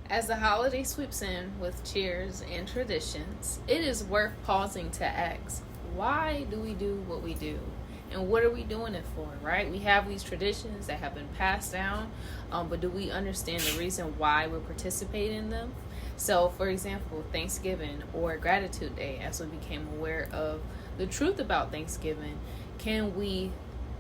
As the holiday sweeps in with cheers and traditions, it is worth pausing to ask, why do we do what we do? And what are we doing it for, right? We have these traditions that have been passed down, but do we understand the reason why we're participating in them? So, for example, Thanksgiving or Gratitude Day, as we became aware of the truth about Thanksgiving, can we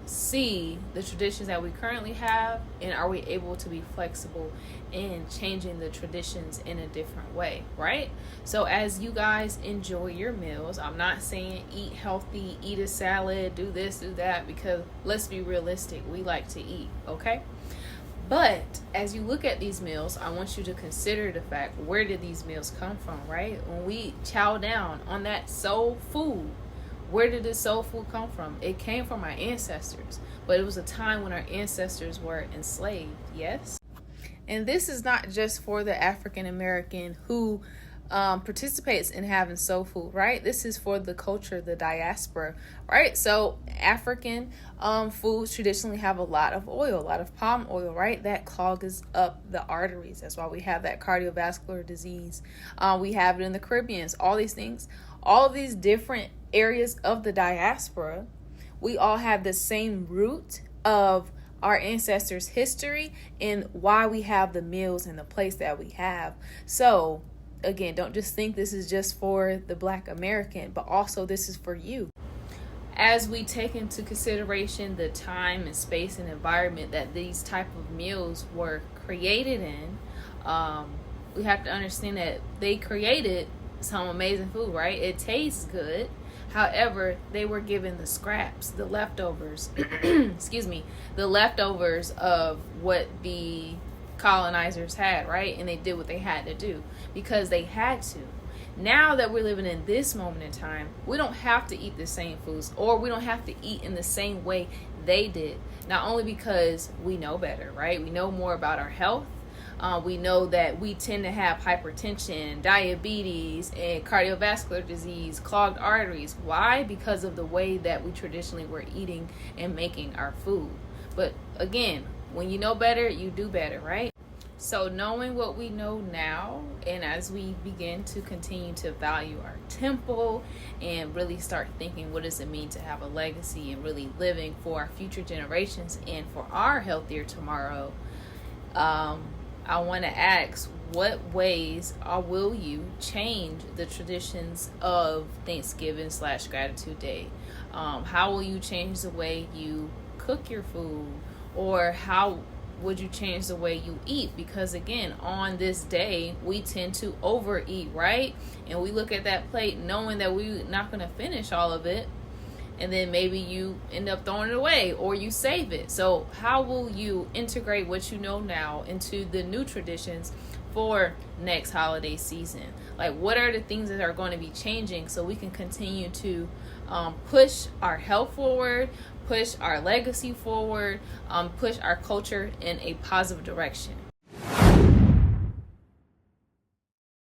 see the traditions that we currently have, and are we able to be flexible in changing the traditions in a different way, right? So as you guys enjoy your meals, I'm not saying eat healthy, eat a salad, do this, do that, because let's be realistic, we like to eat, okay? But as you look at these meals, I want you to consider the fact, where did these meals come from, right? When we chow down on that soul food, where did this soul food come from? It came from our ancestors, but it was a time when our ancestors were enslaved, yes? And this is not just for the African American who participates in having soul food, right? This is for the culture, the diaspora, right? So African foods traditionally have a lot of oil, a lot of palm oil, right? That clogs up the arteries. That's why we have that cardiovascular disease. We have it in the Caribbean, all these things, all of these different areas of the diaspora. We all have the same root of our ancestors' history and why we have the meals and the place that we have. So again, don't just think this is just for the Black American, but also this is for you. As we take into consideration the time and space and environment that these type of meals were created in, we have to understand that they created some amazing food, right? It tastes good. However, they were given the scraps, the leftovers, the leftovers of what the colonizers had, right? And they did what they had to do because they had to. Now that we're living in this moment in time, we don't have to eat the same foods, or we don't have to eat in the same way they did. Not only because we know better, right? We know more about our health. We know that we tend to have hypertension, diabetes, and cardiovascular disease, clogged arteries. Why? Because of the way that we traditionally were eating and making our food. But again, when you know better, you do better, right? So knowing what we know now, and as we begin to continue to value our temple and really start thinking, what does it mean to have a legacy and really living for our future generations and for our healthier tomorrow, I want to ask, what ways will you change the traditions of Thanksgiving / Gratitude Day? How will you change the way you cook your food? Or how would you change the way you eat? Because again, on this day, we tend to overeat, right? And we look at that plate knowing that we're not going to finish all of it. And then maybe you end up throwing it away or you save it. So how will you integrate what you know now into the new traditions for next holiday season? Like, what are the things that are going to be changing so we can continue to push our health forward, push our legacy forward, push our culture in a positive direction?